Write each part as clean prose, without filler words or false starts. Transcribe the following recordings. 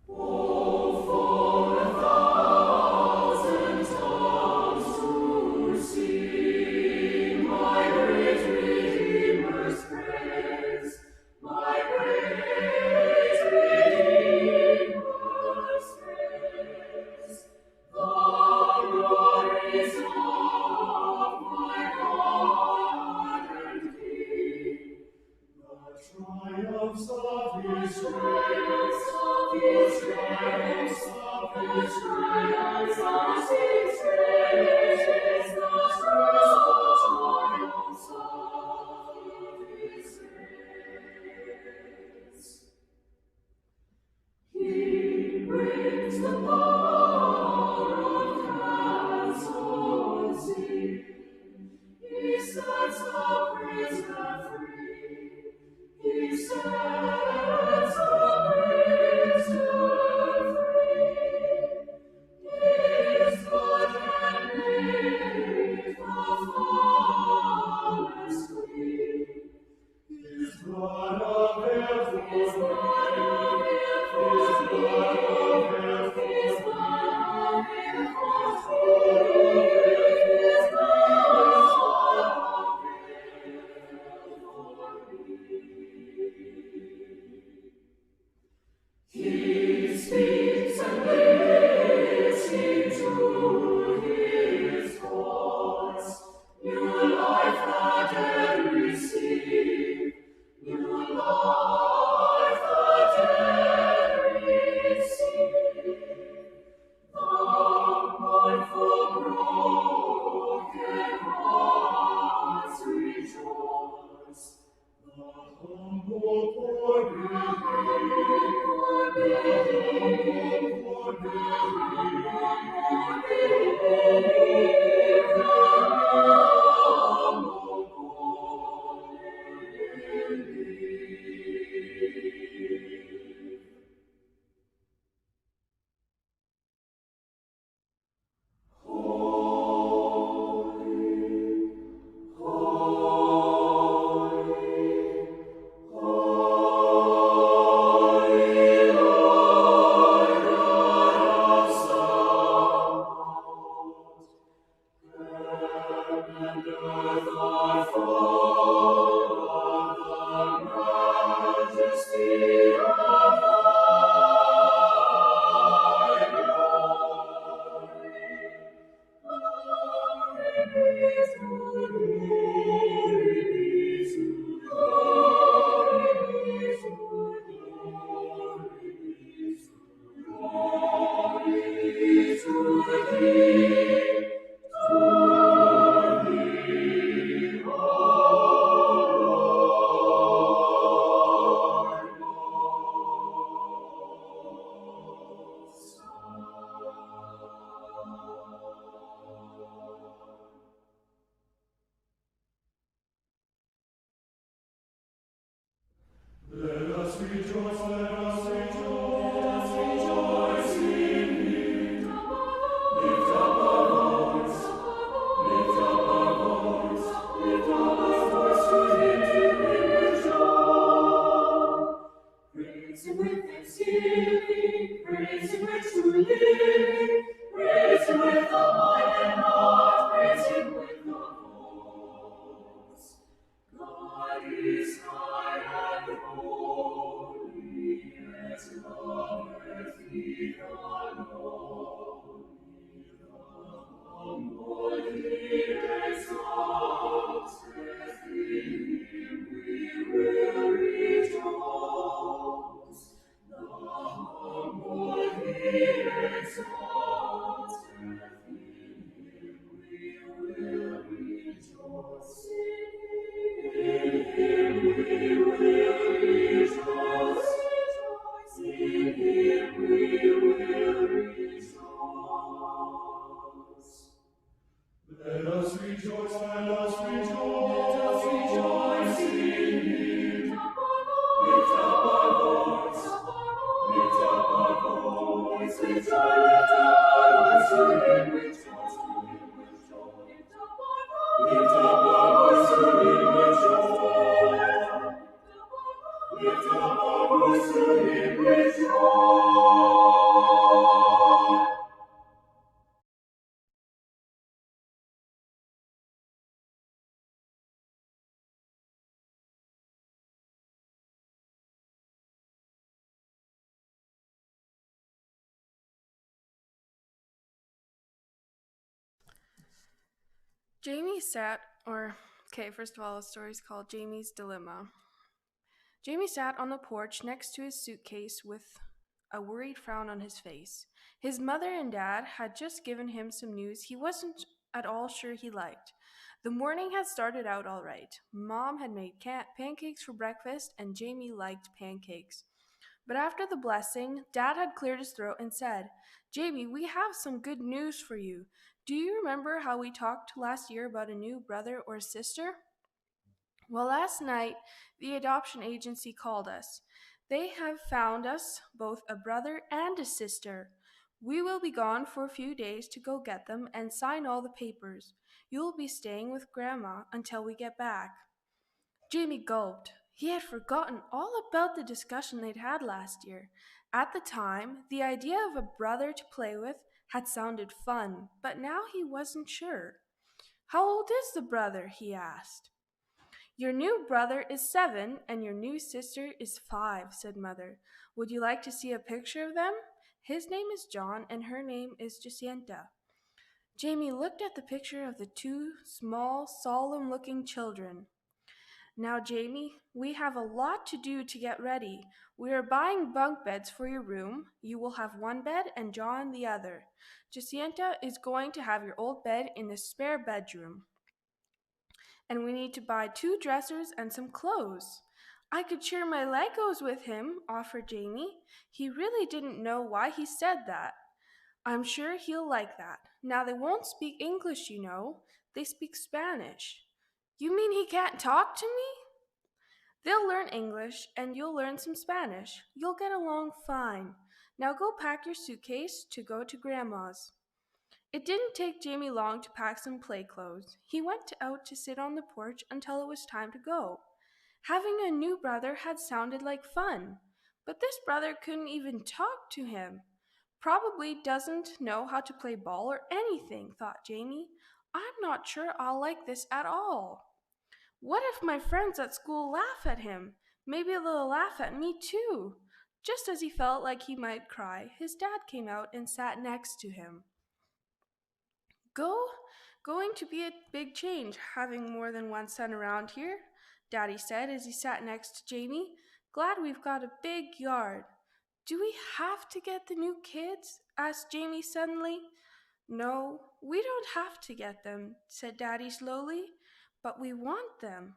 Oh, for 1,000 tongues to sing my great Redeemer's praise, my great Redeemer's praise. The glories of my God and King, the triumphs of his reign, triumphs of his reign, as he praises the triumphs of his reigns. He brings the power of counsel, he sets the prisoner free. He sets the prisoner free. His blood can make the flawless clean. His blood avails for me. His blood avails for me. His blood avails for He speaks and listen to his voice. New life the dead receive. New life the dead receive. The mournful broken hearts rejoice. The humble poor Let us rejoice, let us rejoice in Him. Lift up our voice, lift up our voice, lift up our voice to Him with joy. Praise Him with thanksgiving, praise Him with true living, praise Him with the mind and heart, praise Him with the voice. God is high and holy, as loveth He the lowly. The humble He exalteth, in Him we will rejoice. The humble He exalteth, in Him we will rejoice. In Him we will rejoice. In Him we will rejoice. Let us rejoice, let us rejoice in Him. Lift up our voice, lift up our voice, lift up our voice to Him with joy, lift up our voice to Him with joy, lift up our voice to Him with joy. Jamie sat, or, okay, first of all, the story's called Jamie's Dilemma. Jamie sat on the porch next to his suitcase with a worried frown on his face. His mother and dad had just given him some news he wasn't at all sure he liked. The morning had started out all right. Mom had made pancakes for breakfast, and Jamie liked pancakes. But after the blessing, Dad had cleared his throat and said, Jamie, we have some good news for you. Do you remember how we talked last year about a new brother or sister? Well, last night, the adoption agency called us. They have found us both a brother and a sister. We will be gone for a few days to go get them and sign all the papers. You will be staying with Grandma until we get back. Jamie gulped. He had forgotten all about the discussion they'd had last year. At the time, the idea of a brother to play with had sounded fun, but now he wasn't sure. How old is the brother? He asked. Your new brother is 7 and your new sister is 5, said Mother. Would you like to see a picture of them? His name is John and her name is Jacinta. Jamie looked at the picture of the two small, solemn looking children. Now, Jamie, we have a lot to do to get ready. We are buying bunk beds for your room. You will have one bed and John the other. Jacinta is going to have your old bed in the spare bedroom. And we need to buy 2 dressers and some clothes. I could share my Legos with him, offered Jamie. He really didn't know why he said that. I'm sure he'll like that. Now, they won't speak English, you know. They speak Spanish. You mean he can't talk to me? They'll learn English and you'll learn some Spanish. You'll get along fine. Now go pack your suitcase to go to Grandma's. It didn't take Jamie long to pack some play clothes. He went out to sit on the porch until it was time to go. Having a new brother had sounded like fun, but this brother couldn't even talk to him. Probably doesn't know how to play ball or anything, thought Jamie. I'm not sure I'll like this at all. What if my friends at school laugh at him? Maybe they'll laugh at me too. Just as he felt like he might cry, his dad came out and sat next to him. Go, going to be a big change having more than one son around here, Daddy said as he sat next to Jamie. Glad we've got a big yard. Do we have to get the new kids? Asked Jamie suddenly. No, we don't have to get them, said Daddy slowly, but we want them.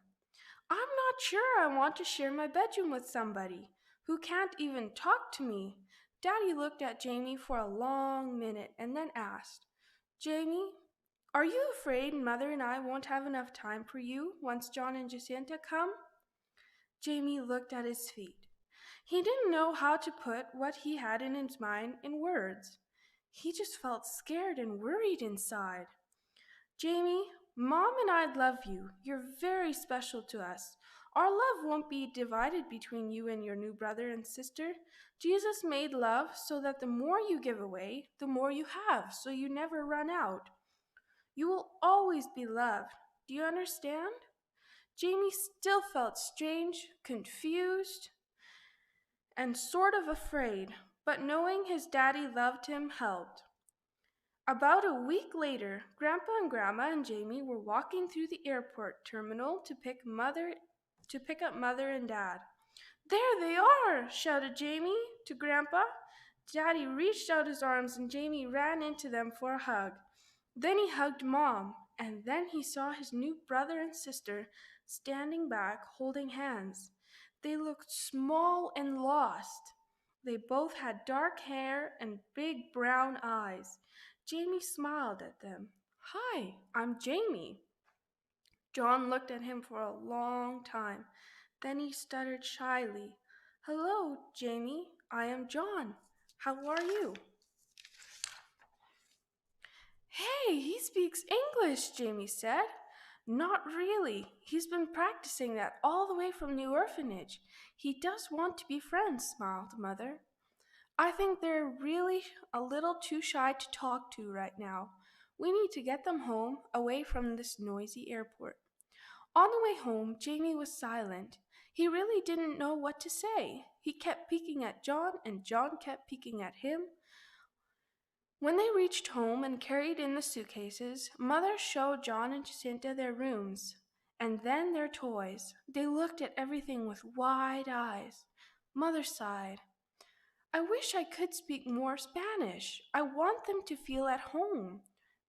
I'm not sure I want to share my bedroom with somebody who can't even talk to me. Daddy looked at Jamie for a long minute and then asked, Jamie, are you afraid Mother and I won't have enough time for you once John and Jacinta come? Jamie looked at his feet. He didn't know how to put what he had in his mind in words. He just felt scared and worried inside. Jamie, Mom and I love you. You're very special to us. Our love won't be divided between you and your new brother and sister. Jesus made love so that the more you give away, the more you have, so you never run out. You will always be loved. Do you understand? Jamie still felt strange, confused, and sort of afraid, but knowing his daddy loved him helped. About a week later, Grandpa and Grandma and Jamie were walking through the airport terminal to pick up Mother and Dad. There they are, shouted Jamie to Grandpa. Daddy reached out his arms and Jamie ran into them for a hug. Then he hugged Mom, and then he saw his new brother and sister standing back holding hands. They looked small and lost. They both had dark hair and big brown eyes. Jamie smiled at them. Hi, I'm Jamie. John looked at him for a long time. Then he stuttered shyly. Hello, Jamie. I am John. How are you? Hey, he speaks English, Jamie said. Not really. He's been practicing that all the way from the orphanage. He does want to be friends, smiled Mother. I think they're really a little too shy to talk to right now. We need to get them home, away from this noisy airport. On the way home, Jamie was silent. He really didn't know what to say. He kept peeking at John, and John kept peeking at him. When they reached home and carried in the suitcases, Mother showed John and Jacinta their rooms, and then their toys. They looked at everything with wide eyes. Mother sighed. I wish I could speak more Spanish. I want them to feel at home.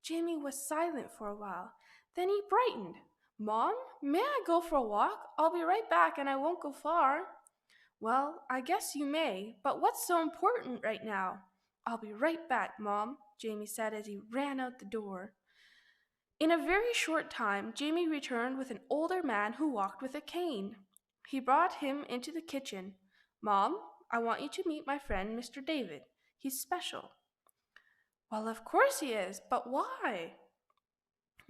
Jamie was silent for a while. Then he brightened. Mom, may I go for a walk? I'll be right back and I won't go far. Well, I guess you may, but what's so important right now? I'll be right back, Mom, Jamie said as he ran out the door. In a very short time, Jamie returned with an older man who walked with a cane. He brought him into the kitchen. Mom, I want you to meet my friend, Mr. David. He's special. Well, of course he is, but why?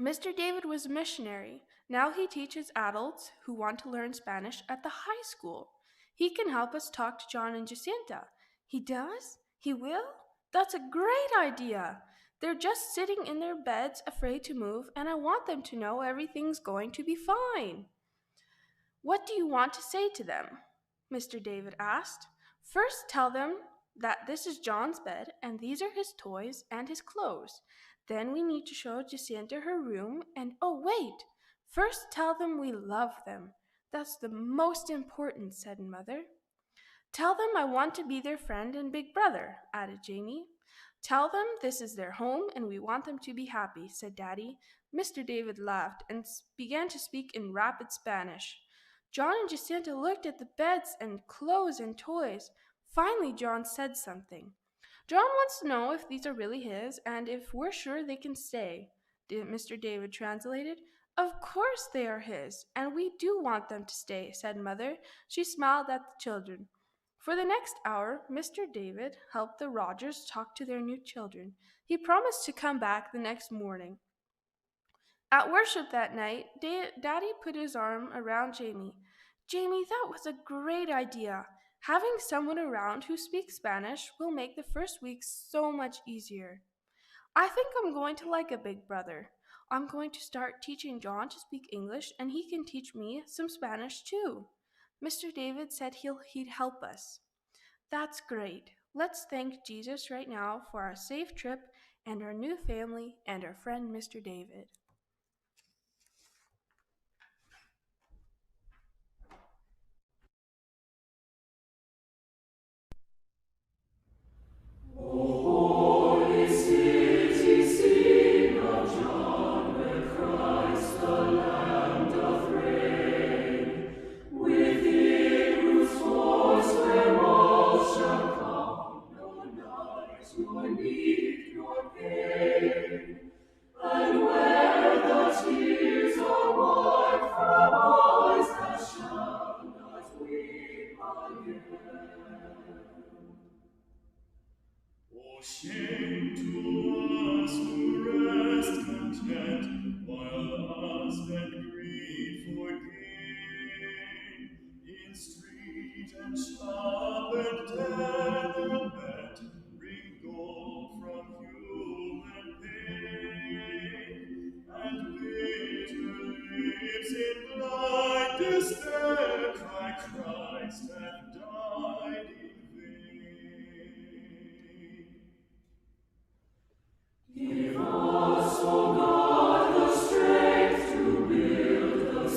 Mr. David was a missionary. Now he teaches adults who want to learn Spanish at the high school. He can help us talk to John and Jacinta. He does? He will? That's a great idea. They're just sitting in their beds, afraid to move, and I want them to know everything's going to be fine. What do you want to say to them? Mr. David asked. First, tell them that this is John's bed and these are his toys and his clothes. Then we need to show Jacinta her room and oh, wait! First, tell them we love them. That's the most important, said Mother. Tell them I want to be their friend and big brother, added Jamie. Tell them this is their home and we want them to be happy, said Daddy. Mr. David laughed and began to speak in rapid Spanish. John and Jacinta looked at the beds and clothes and toys. Finally, John said something. John wants to know if these are really his and if we're sure they can stay. Mr. David translated. Of course they are his, and we do want them to stay, said Mother. She smiled at the children. For the next hour, Mr. David helped the Rogers talk to their new children. He promised to come back the next morning. At worship that night, Daddy put his arm around Jamie. Jamie, that was a great idea. Having someone around who speaks Spanish will make the first week so much easier. I think I'm going to like a big brother. I'm going to start teaching John to speak English, and he can teach me some Spanish too. Mr. David said he'd help us. That's great. Let's thank Jesus right now for our safe trip and our new family and our friend Mr. David. Holy city, sing of John, where Christ the Lamb doth reign, within whose force where all shall come, no night, nor need, nor pain, and where the tears are wiped from eyes that shall not weep again. O shame to us who rest content, while lust and greed for gain in street and shop and tenement bring gold from human pain, and bitter lips in blind despair cry Christ hath died in vain. Give us, O God, the strength to build the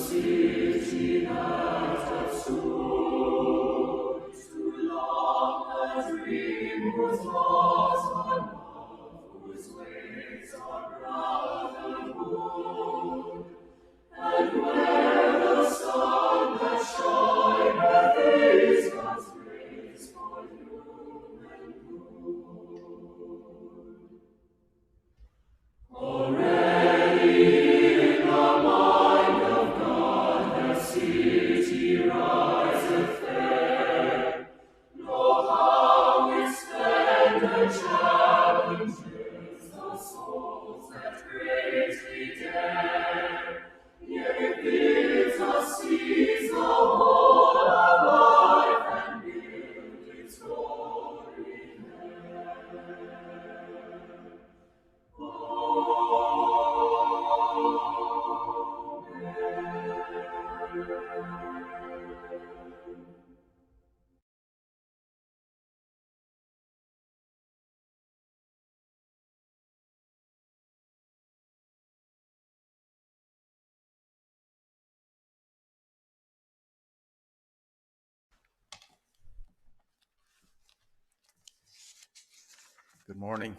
Good morning.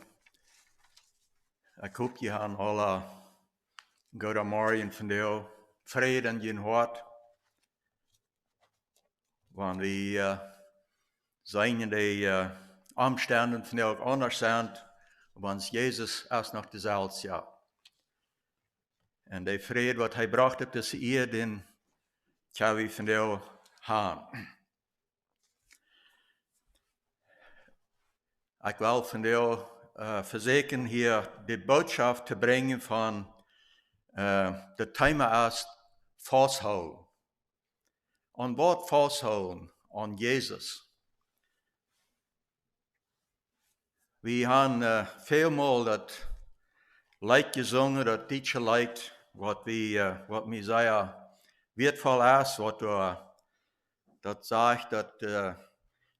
Ik hoop je aan alle goede morgen vandaag vrede in je hart. Want we zijn in de omstanden vandaag anders zijn, want Jezus is nog dezelfde. Ja. En de vrede wat hij bracht op deze eeuw, den kan we vandaag hebben. Ik wil vandaag verzekeren hier de boodschap te brengen van de thema is vasthouden. Aan wat vasthouden? Aan Jezus. We hebben veelmaal dat lied gezongen, dat liedje lied, wat Messiah wertvoll is, dat zegt dat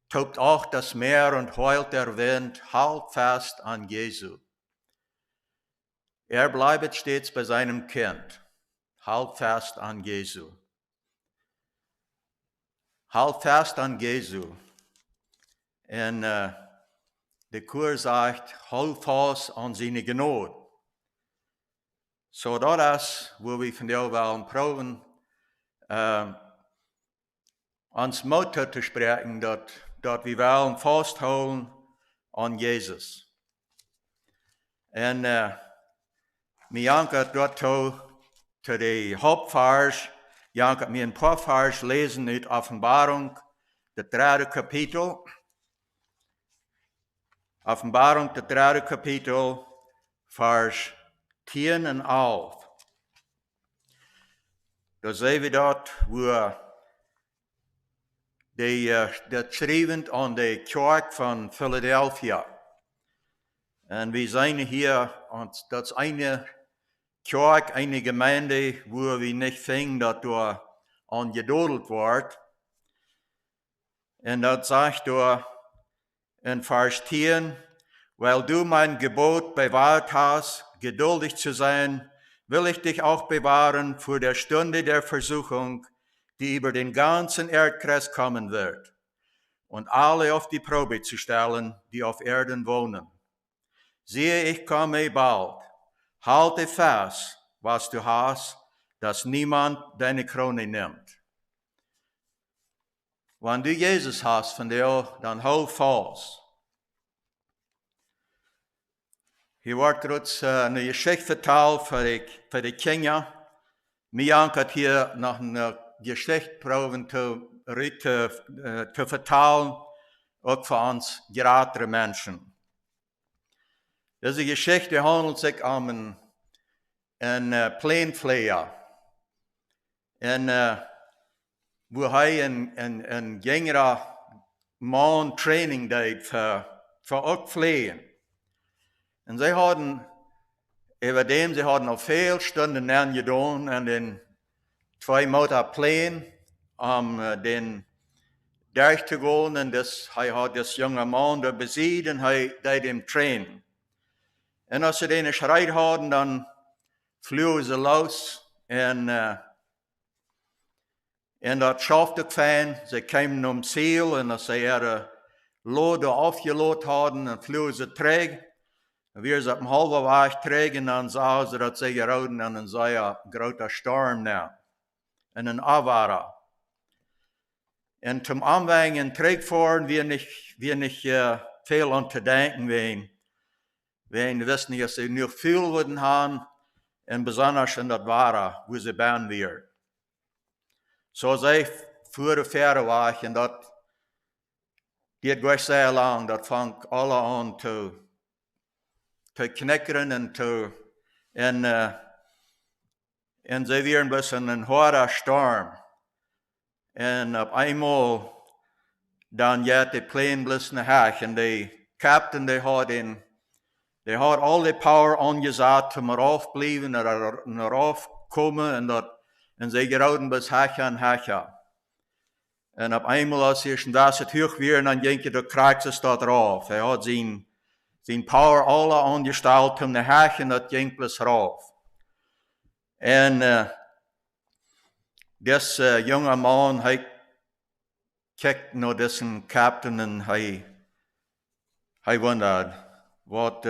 tobt auch das Meer und heult der Wind, halt fest an Jesu. Bleibet stets bei seinem Kind, halt fest an Jesu. Halt fest an Jesu. En de Chor sagt, halt fast an seine Gnade. So dat is waar we vandaag willen proben, ons motto te spreken, dat we willen vasthouden aan Jezus. En we janken dat te de hoofdvers, janken we een paar vers lezen uit Offenbarung, het 3e kapitel. Offenbarung, het 3e kapitel, vers 10 en 11. Daar zien we dat waar dat schrijvend aan de kerk van Philadelphia. En we zijn hier, dat is een kerk, een gemeente, waar we niet vinden dat door aan gedodeld wordt. En dat zegt door in vers 10, weil du mein Gebot bewahrt hast, geduldig zu sein, will ich dich auch bewahren vor der Stunde der Versuchung, die über den ganzen Erdkreis kommen wird, und alle auf die Probe zu stellen, die auf Erden wohnen. Siehe, ich komme bald. Halte fest, was du hast, dass niemand deine Krone nimmt. Wenn du Jesus hast von dir, dann halt fast. Hier wordt gerade eine Geschichte verteld für die Kinder. Mir hat hier noch eine Geschichte proben zu vertellen, auch für uns geradere Menschen. Diese Geschichte handelt sich um einen Plänenpfleger. Wo er ein jüngerer Mann Training deed für auch Pflegen. Und sie hadden al veel Stunden gedaan en den 2 Monate Plänen, den durch zu gehen. Und hij had das junge Mann da besiegt und hij deed hem trainen. Und als sie den geschreit hadden, dann flogen sie los und dat schaffte fein. Sie kamen Ziel und als sie ihre Lode aufgeladen hadden, dann flogen sie terug. Wir sind am halben Weg terug und dann sahen sie, dass sie geraden und dann sei ein großer Sturm da. Und ein Avara. Und zum Anwängen terugfahren, wir nicht viel an zu denken, wir wissen nicht, dass sie noch viel würden haben, und besonders in das Wara, wo sie bauen wird. So sie fuhren verder weg und das geht gleich sehr lang, das fängt alle an zu knikkeren und sie waren ein bisschen ein harter Sturm. Und auf einmal, dann geht die Pläne ein bisschen hoch und der Captain, der hat all die Power angesagt, um raufbleiben und raufkommen und sie geraden bis höher und höher. Und auf einmal, als sie schon das hoch waren, dann denke ich, der kriegt es da drauf. Er hat sein Power alle angestellt, um zu höher und das ging bis rauf. Und dieser junge Mann, er kijkt naar diesen Captain und hij wondert, wat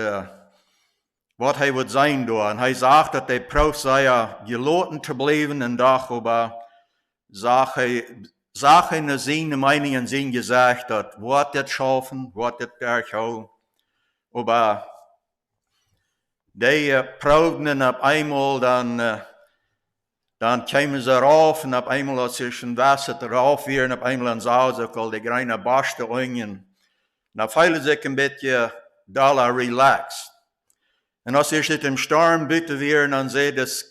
hij wordt zijn door. En hij zegt dat hij proeft sei gelaten te blijven en dag, aber zag hij naar zijn mening en zijn gezegd dat wat dit schaffen, wat dit berg houden. Aber die proefden op eenmaal, dan kwamen ze eraf en op eenmaal als ze schon wasset eraf weer en op eenmaal en zagen ze al die kleine barsten onion. Dan voelen ze zich een beetje relaxed. En als ich het im Sturm bitte weer, dan zei de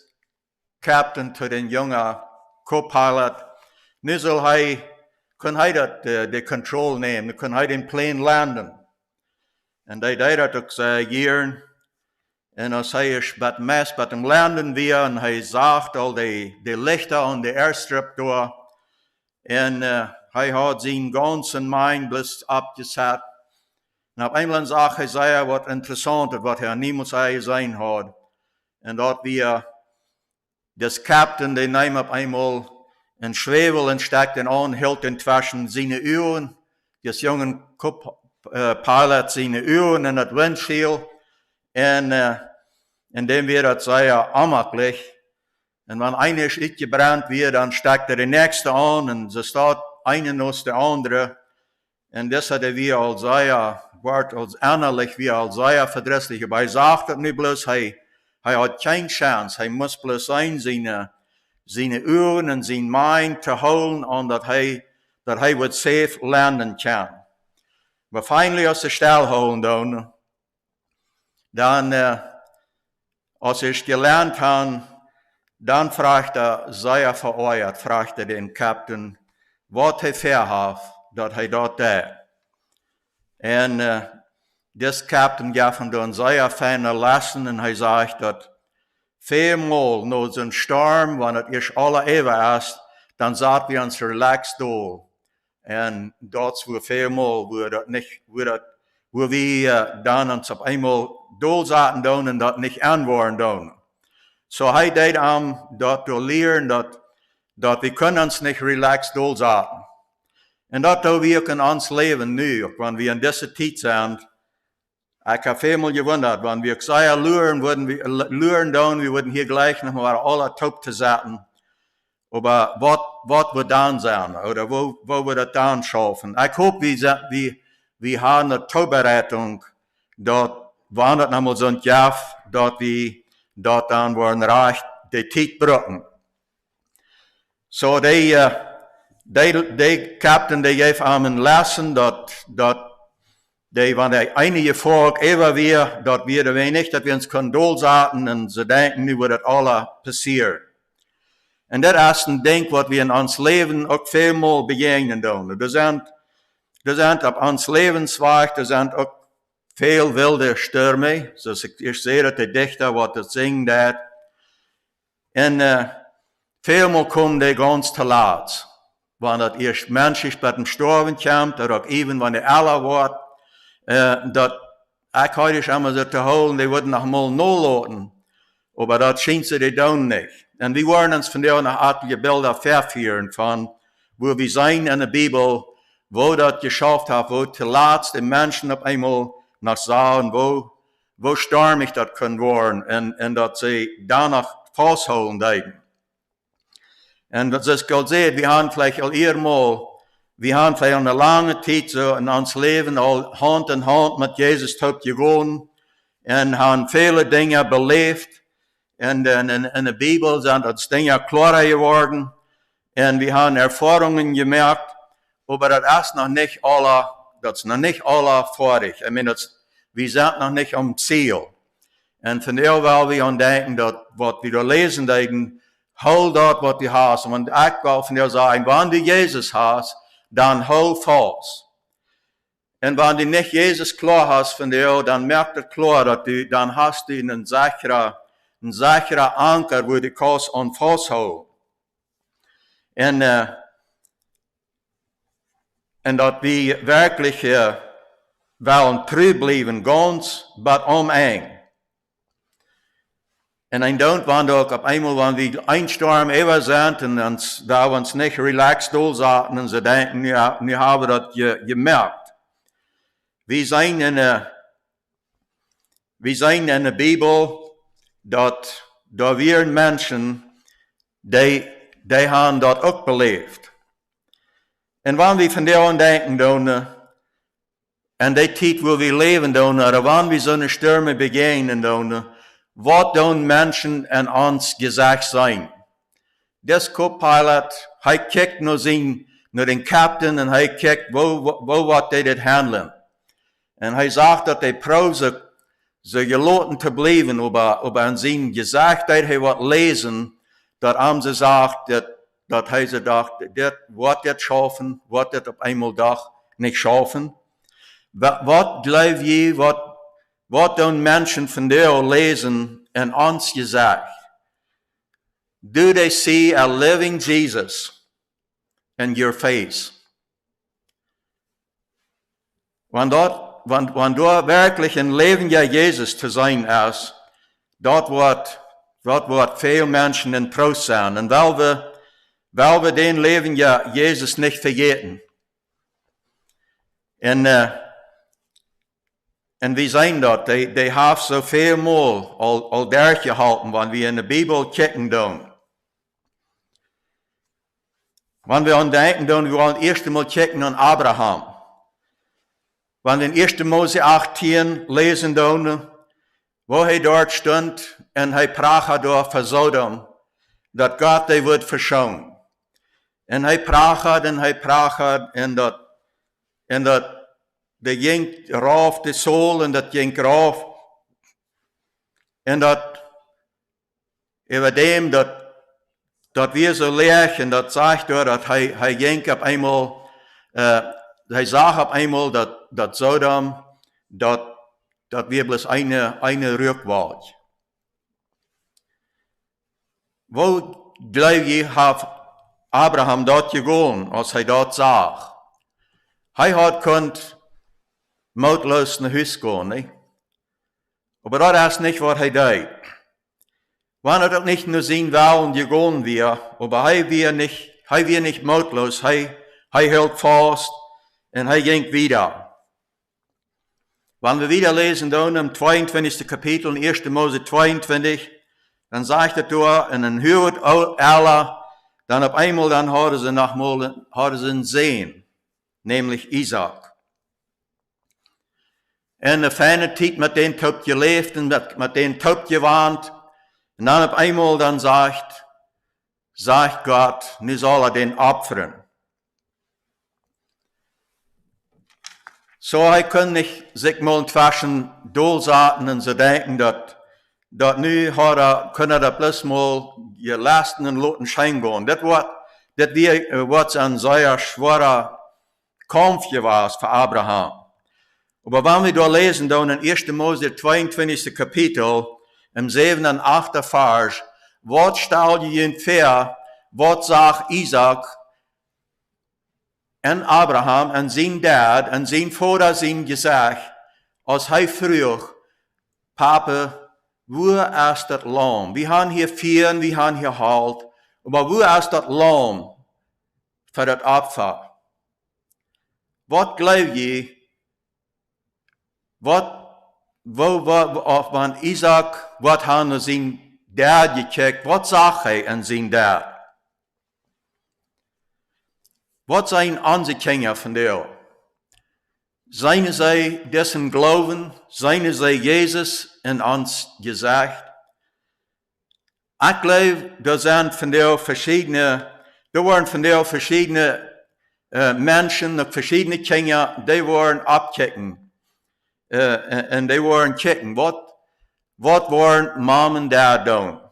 captain tot den jongen co-pilot, nu kan hij dat de control nemen, dan kan hij den plane landen. En hij deed dat ook jaren. En als hij is met hem landen weer, en hij zag al de lichten aan de airstrip door. En hij had zijn ganse mind bloß abgezet. En op eenmaal zag hij zeer wat interessant, wat hij niemand zijn had. En dat wir, das Captain, die nahm op eenmaal een Schwevel en stak den aan, hield den zwischen seine Ohren, des jungen Pilot seine Ohren in het windschild. En dem wird das sehr amaklich. Und wenn einer nicht gebrannt wird, dann steckt der nächste an und so steht einer nach der andere. Und das hat wir als sehr, wort als ärgerlich, wie als sehr verdrießlich. Aber er sagt das nicht bloß, er hat keine Chance. Er muss bloß sein, seine Ohren und sein Mind zu holen, und dass er wird safe lernen kann. Aber finally, als er still holen, dann, als ich gelernt habe, dann fragt er, sehr vereuert, fragt er den Captain, was er vorhat, dass er dort da. Und das Captain gab ihm dann sehr feine Lesson, und er sagt, dass viermal nach so einem Sturm, wenn es erst alle Ewe ist, dann sagt wir uns relaxed da. Und dort wo viermal, wo wir dann uns auf einmal doorzaten doen en dat niet aanwoorden doen. So hij deed dat te leren dat we kunnen ons niet relaxed doorzaten. En dat doen we ook in ons leven nu, wanneer we in deze tijd zijn. Ik heb veel gewunderd, wanneer we zeer luren doen, we worden hier gleich nog maar alle top te zetten. Maar wat we dan zijn, oder wo we dat dan schaffen. Ik hoop, we hebben een toebereitung, dat wanneer het namelijk zo'n jaf, dat we dat dan worden recht de tijd brücken. So de captain, die geeft aan een lessen, dat wanneer einige volk even weer, dat we niet, dat we ons kunnen doorzetten en ze denken, nu wordt het alle passieren. En dat is een ding wat we in ons leven ook veelmaal begegnen doen. Er zijn op ons levensweg, er zijn ook veel wilde stürme, zoals ik zei dat de dichter wat het zingt dat. En veelmaal komen die ganz te laat. Wanneer het eerst menselijk met hem sterven komt, of ook even wanneer alle wordt, dat ik heute immer so te holen, die worden nog mal nolaten. Maar dat schijnt ze die doen niet. En we worden ons vandaag nog aardige beelden verführen van, wo we zijn in de Bibel, wo dat geschafft hat, wo te laatst de mensen op eenmaal nach sagen, wo stormig dat kan worden, en dat ze danach vasthouden denken. En dat is gezegd, we hebben vielleicht al eenmaal, we hebben vielleicht een lange tijd zo in ons leven al hand in hand met Jezus gegaan, en hebben vele dingen beleefd, en in de Bibel zijn dat dingen klaar geworden, en we hebben ervaringen gemerkt, maar dat is nog niet alle, dat is nog niet alle vorig. I mean, we zijn nog niet om het ziel. En vandaar wil we aan denken dat wat we er lezen denken, hou dat wat je hebt. Want ik wil vandaar zeggen, wanneer je Jezus hebt, dan hou vast. En wanneer je niet Jezus klaar hebt vandaar, dan merkt het klaar dat dan hast du een zekere anker waar je kan aan vasthouden. En dat we werkelijk willen terugblijven, ganz, maar eng. En ik denk, wanneer ook op eenmaal, wanneer we een storm even zijn, en we ons niet relaxed doorzaten, en ze denken, nu hebben we dat gemerkt. We zijn we zijn in de Bijbel dat daar weer mensen die hebben dat ook beleefd. En wanneer we van daar aan denken doen, en die tijd waar we leven doen, of wanneer we zo'n stürmen beginnen doen, wat doen mensen en ons gezegd zijn? Des co-pilot, hij kijkt naar den captain en hij kijkt wo wat die dit handelen. En hij zegt dat hij probeert ze gelaten te blijven op aan zijn gezegd dat hij wat lezen, dat ze zegt dat hij ze dacht, wat dit schaffen, wat dit op eenmaal dag niet schaffen. Wat geloof je, wat doen mensen van daar lezen en ons gezegd? Do they see a living Jesus in your face? Wanneer werkelijk een levende Jezus te zijn is, dat wordt veel mensen in troost zijn. En wel we den levende Jezus niet vergeten. En wie zijn dat? Die hebben zoveel mal al daar gehalten, wanneer we in de Bijbel kijken doen. Wanneer we aan denken doen, we gaan eerst einmal kijken aan Abraham. Wanneer we in 1. Mose 18 lezen doen, wo hij dort stond en hij praat door voor Sodom, dat God die wordt verschonen. En hij praat en dat de ging raaf de sol en dat ging raaf. En dat over dem dat weer zo leeg en dat zegt door dat hij ging op eenmaal, hij zag op eenmaal dat Sodom, dat weer bloß eine Rück was. Wo glaub je hat Abraham dort gegangen, als hij dat zag? Hij had kunt moutloos naar huis gaan, niet? Aber dat is niet wat hij deed. Wanneer dat niet nur zijn Willen gegaan weer, aber hij weer niet moutloos, hij hield vast en hij ging wieder. Wanneer we wieder lesen dan im 22. Kapitel, in 1. Mose 22, dann sagt het door, en dan huwt Allah, dan op eenmaal dan hadden ze een zoon, nämlich Isaac. En een fijne tijd met den top geleefd en met den top gewaand. En dan op eenmaal dan zegt God, nu zal den opferen. So hij kon niet zich mal intussen doorzetten en ze denken dat nu kunnen dat plus mal je lasten en laten schijn gaan. Dat wat een zeer schwere kampf was voor Abraham. Aber wenn wir da lesen, dann in 1. Mose 22. Kapitel, im 7. und 8. Vers, was stel je in vor, was sagt Isaac en Abraham en zijn dad en zijn vader zijn gezegd, als hij vroeg, Papa, wo is dat lam? We gaan hier vieren, we gaan hier halt, maar wo is dat lam voor dat opfer? Wat geloof je? Van Isaac, wat han naar zijn dad gekeken, wat zag hij aan zijn dad? Wat zijn onze kinderen van daar? Zijn zij dessen geloven? Zijn zij Jezus in ons gezegd? Ik geloof, er waren van daar verschillende mensen, verschillende kinderen, die waren opkijken. En die waren kijken, wat waren mom en dad doen?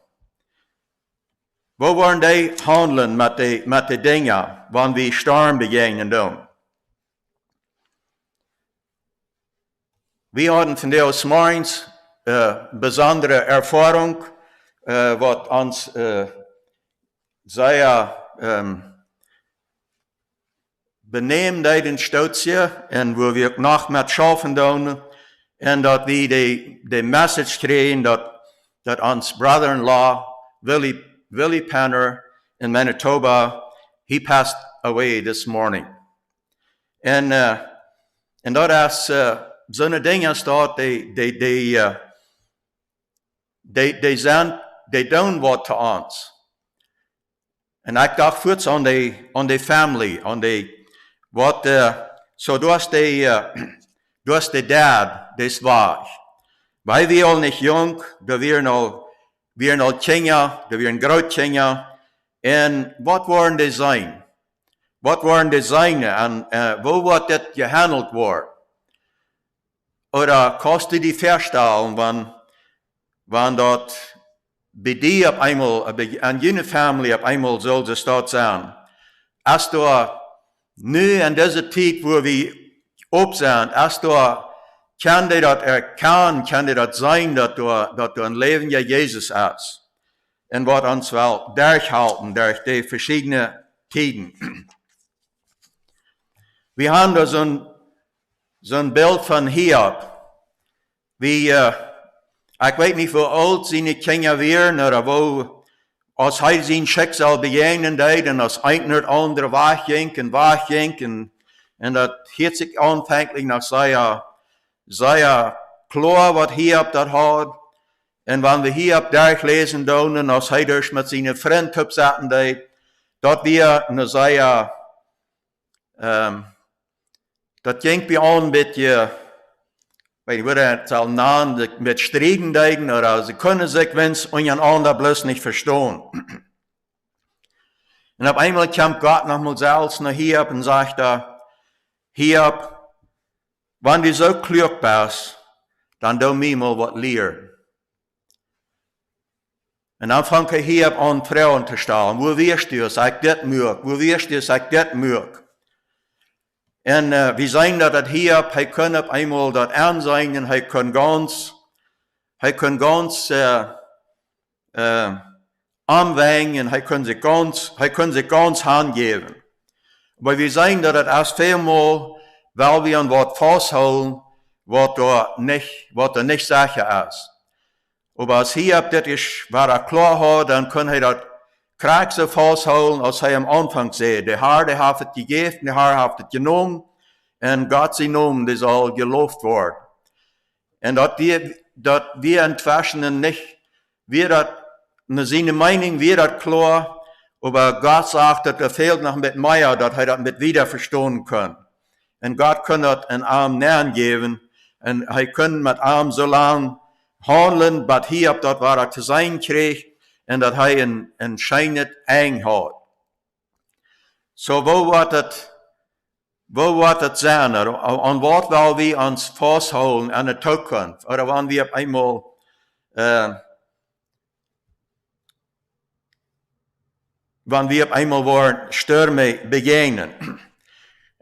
Wat waren die handelen met de dingen, wanneer we storm beginnen doen? We hadden vandaag 's morgens bijzondere ervaring, wat ons zeer benemen deed in Stootje, en waar we ook nog met schaffen doen. En dat we de message kregen dat ons brother-in-law, Willie Penner in Manitoba, he passed away this morning. En dat is zo'n ding als dat, die doen wat te ons. En ik dacht voorts aan die family, aan die, wat, so du hast die dad, das war. Wij waren al niet jong, we waren al Kinder, we waren Grootkinder. En wat waren die zijn? Wat waren die zijnen en wo wordt dit gehandeld worden? Oder kannst du die verstellen, wann dort bei dir auf einmal, an jene Familie auf einmal soll es dort sein? Als du nu in dieser Zeit, wo wir ob sind, als du kann dir das erkennen, kann dir das sein, dass du ein Leben ja Jesus hast. Und was uns will durchhalten durch die verschiedenen Tiden. Wir haben da so ein Bild von Hiob. Wie, ich weiß nicht, wo alt seine Kinder wären, oder wo, als er sein Schicksal begegnen deed, und als ein oder andere wegging, und das hört sich anfänglich nach sehr klar, was Hiob das hat. Und wenn wir Hiob durchlesen, und als er durch mit seinen Freunden saßen deed, dort wir eine sehr, das ging bei uns mit, ich würde sagen, mit Striden deuten, oder sie können sich, wenn es untereinander bloß nicht verstehen. Und auf einmal kam Gott nochmal selbst nach Hiob und sagte, Hiob, wenn du so klug bist, dann tu mir mal was lehren. Und dann fang Hiob an, Frauen zu stellen. Wo wirst du? Sag das mög. Wo wirst du? Sag das mög. Und wir sehen, dass Hiob, er kann auf einmal das ansehen, er kann ganz anwenden, er kann sich ganz hingeben. Aber wir sehen, dass das erst vielmal, weil wir ein Wort festhalten, was da nicht sicher ist. Aber als Hiob das ist, was er klar hat, dann kann er das Krieg so festhalten, als er am Anfang sagt. Der Herr, der hat es gegeben, der Herr hat es genommen, und Gott sei Namen, das soll gelobt werden. Und dass wir inzwischen nicht, in seiner Meinung, wir das klar, aber Gott sagt, dass er fehlt noch mit mehr, dass er das mit wieder verstehen kann. Und Gott kann das in Arm nähern geben, und er kann mit Arm so lange handeln, bis Hiob dort war er zu sein kriegt, und dass er ein scheinet eng hat. So, wo wird das sein? An was wollen wir uns festhalten an der Zukunft? Oder wenn wir auf einmal, wollen Stürme begegnen.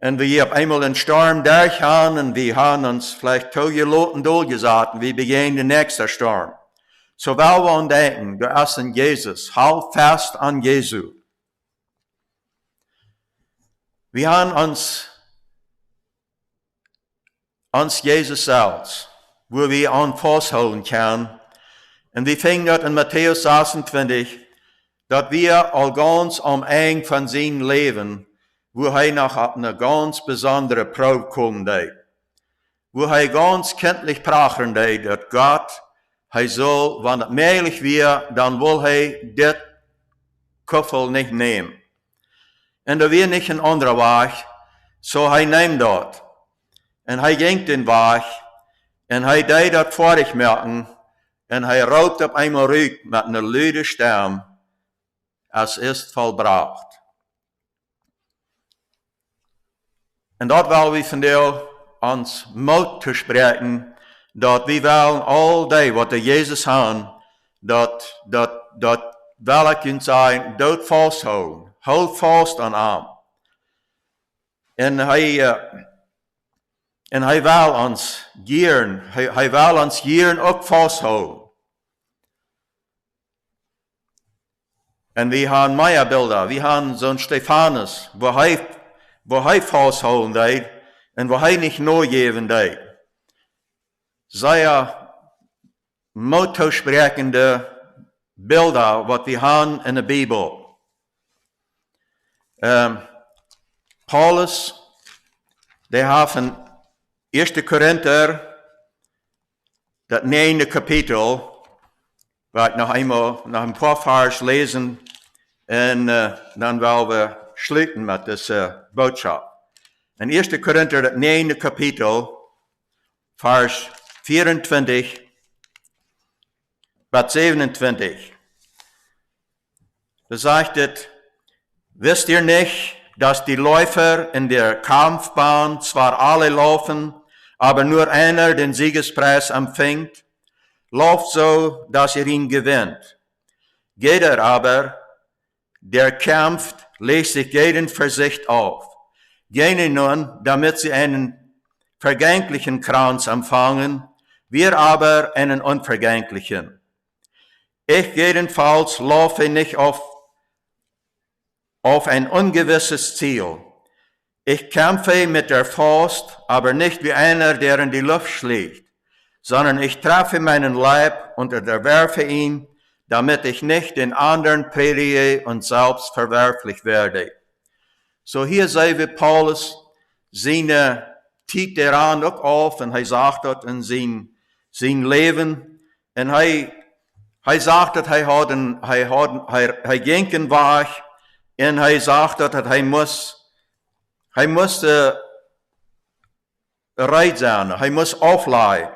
Und wir auf einmal einen Sturm durchhaben, und wir haben uns vielleicht Togeloten durchgesagt, und wir begegnen den nächsten Sturm. So, weil wir denken, du hast an Jesus, halt fest an Jesus. Wir haben uns Jesus selbst, wo wir an festhalten können. Und wir finden dort in Matthäus 26, dass wir all ganz am Ende von seinem Leben, wo er nach einer ganz besondere Probe kommen wird. Wo er ganz kenntlich prachen wird, dass Gott, er soll, wenn es möglich wäre, dann will er das Kuffel nicht nehmen. Und da wird nicht ein anderer Weg, so er nimmt dort. Und er ging den Weg, und er deed das fertig merken, und er raubt auf einmal rück mit einer lauten Stimme, es ist vollbracht. Und dort wollen wir von dir uns Mut zu sprechen, dass wir wollen all die, was der Jesus haben, dass will ich uns sagen, dort festhalten, hold fast an ihm. Und er will uns gern, er will uns gern auch festhalten. Und wir haben mehr Bilder, wir haben so einen Stephanus, wo er festhalten deed, und wo er nicht neu geben deed. Sehr mutsprechende Bilder, was wir haben in der Bibel. Paulus, der hat in 1. Korinther, das 9. Kapitel, werde ich noch ein paar Vers lesen und dann wollen wir schließen mit dieser Botschaft. In 1. Korinther, das 9. Kapitel, Vers 24 bis 27. Da sagt es, wisst ihr nicht, dass die Läufer in der Kampfbahn zwar alle laufen, aber nur einer den Siegespreis empfängt? Lauft so, dass ihr ihn gewinnt. Jeder aber, der kämpft, legt sich jeden Verzicht auf. Jene nun, damit sie einen vergänglichen Kranz empfangen, wir aber einen unvergänglichen. Ich jedenfalls laufe nicht auf ein ungewisses Ziel. Ich kämpfe mit der Faust, aber nicht wie einer, der in die Luft schlägt, sondern ich treffe meinen Leib und unterwerfe ihn, damit ich nicht den anderen predige und selbst verwerflich werde. So hier sehen wir Paulus seine Zeit daran auch auf und er sagt das in sein Leben. Und er sagt, dass er ging war und er sagt, dass er muss bereit sein, er muss aufleiden.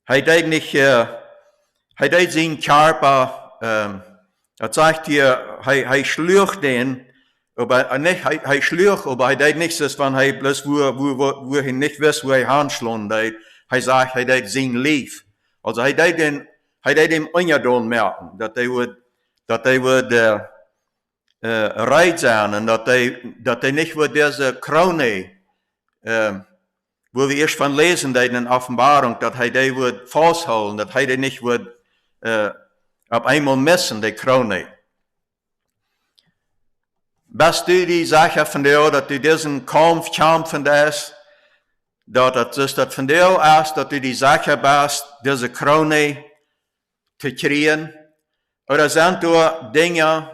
Er deed nicht, er deed sein Körper, das sagt hier, er schlürcht den, aber nicht, er schlürcht, aber er deed nichts, dass wenn er bloß, wo er nicht weiß, wo er handschlagen deed. Er sagt, er deed sein Lief. Also er deed dem Ungeduld merken, dass er wird reit sein und dass er nicht wird diese Krone, wo wir erst von lesen, in der Offenbarung, dass er die wird festhalten, dass er die nicht wird auf einmal missen, die Krone. Bist du die Sache von dir, dass du diesen Kampf kämpfen hast, dass das von dir ist, dass du die Sache bist, diese Krone zu kriegen? Oder sind da Dinge,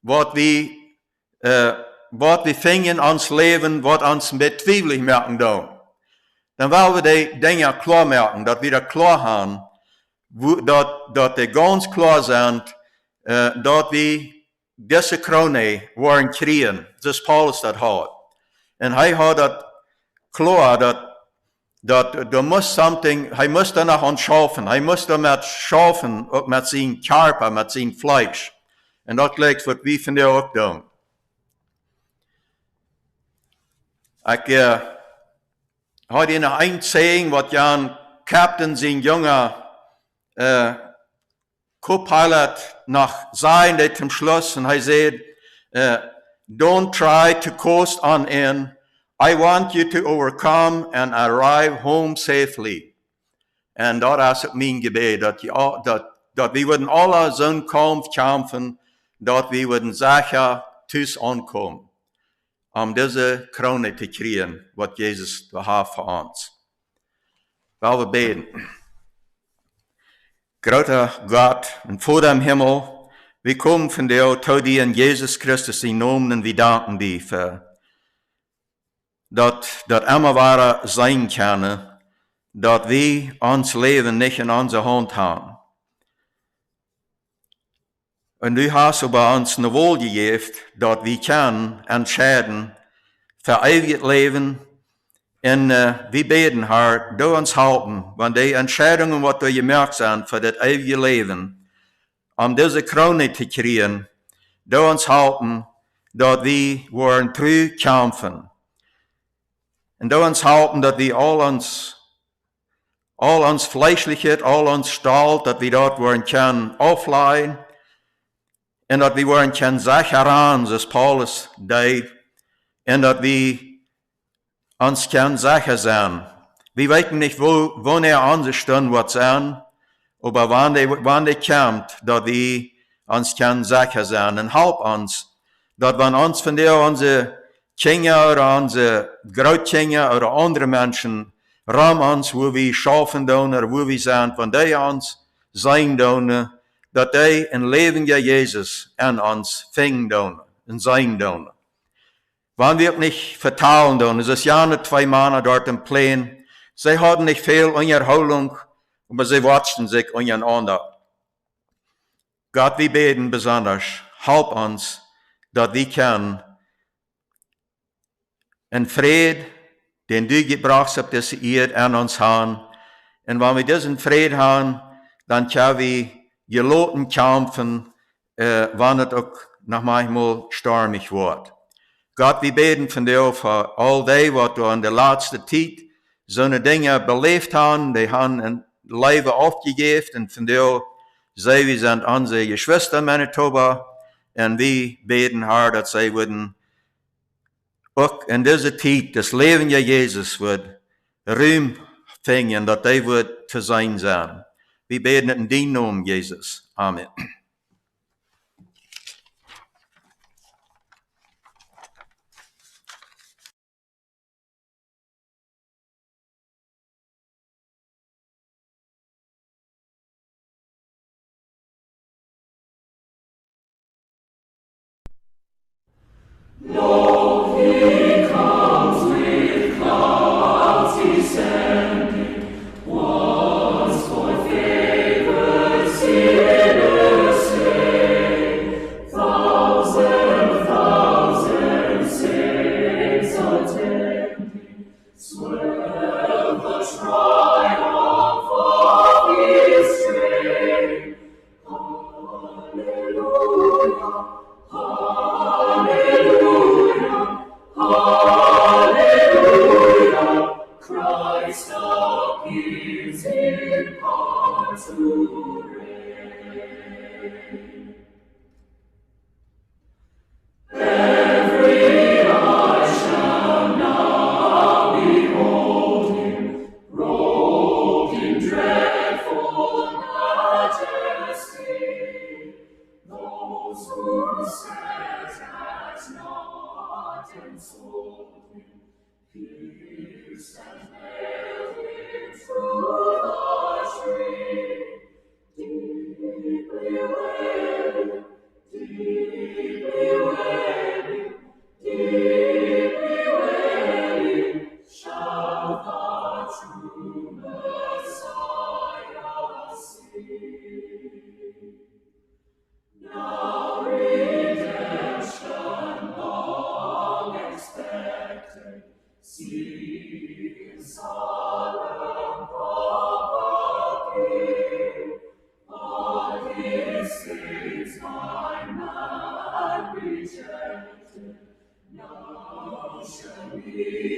was wir finden ans Leben, was uns betweiblich merken tun? Dann wollen wir die Dinge klar merken, dass wir das klar haben, dass die ganz klar sind, dass wir diese Krone wollen kriegen, das Paulus das hat. Und er hat das klar, dass du musst something, er muss danach anschaffen, er muss damit schaffen, auch mit seinem Körper, mit seinem Fleisch. Und das liegt, was wir von dir auch tun. Ich habe Ihnen ein Saying, was Jan Captain, sein junger Co-Pilot, nach sein, der zum Schluss, und er sagt, don't try to coast on in. I want you to overcome and arrive home safely. Und das ist mein Gebet, dass wir würden alle so einen Kampf kämpfen, dass wir würden sicher zu ankommen, diese Krone zu kriegen, was Jesus hat für uns. Weil wir beten. Großer Gott, und vor dem Himmel, wir kommen von dir, zu dir in Jesus Christus in Namen, und wir danken dir für, dass immer wahre sein kann, dass wir uns Leben nicht in unserer Hand haben. Und du hast über uns eine Wohl gegeben, dass wir können entscheiden für ewiges Leben. Und wir beten, Herr, du uns helfen, wenn die Entscheidungen, die du gemerkt sind, für das ewige Leben, diese Krone zu kriegen, du uns helfen, dass wir wollen treu kämpfen. Und du uns helfen, dass wir all uns Fleischlichkeit, all uns Stahl, dass wir dort wollen können aufleihen, und dass wir wollen können sicher an, das Paulus deed, und dass wir uns können sicher sein. Wir wissen nicht, wo unsere Stunde wird sein, aber wann die kommt, dass wir uns können sicher sein. Und help uns, dass wenn uns von dir unsere Kinder oder unsere Großkinder oder andere Menschen rum uns, wo wir schaffen tun oder wo wir sind, wenn die uns sein tun, dass die in Leben Jesus an uns fingen tun und sein tun. Wenn wir nicht vertrauen tun, es ist ja nicht 2 Männer dort im Plan, sie hatten nicht viel Erholung, Aber sie watchten sich untereinander. Gott, wir beten besonders, help uns, dass wir können en Fried, den du gebracht hast, das Erde an uns haben. Und wenn wir diesen Fried haben, dann können wir geloten kämpfen, wann es auch noch manchmal stormig wird. Gott, wir beten von dir für all die, was du in der letzten Zeit so eine Dinge belebt haben, die haben ein Leben aufgegeben und von dir, wir sind unsere Geschwister in Manitoba und wir beten, Herr, dass sie würden auch in dieser Zeit das Leben ja Jesus wird Ruhm finden, dass die wird zu sein sein. Wir beten in deinem Namen, Jesus. Amen. Lo, he comes with clouds descending, once for favored sinners saved. Thousand saints attending, swell the triumph of his train. Hallelujah. Hallelujah, hallelujah, Christ appears in power to reign. Every eye shall now behold him, robed in dreadful majesty. Those who sat at naught and sold him, pierced and nailed him to the tree. Deeply wailing, deeply wailing, deeply wailing, shall the true Messiah see. Now redemption long expected, see in solemn prophecy, all his saints by man rejected, now shall be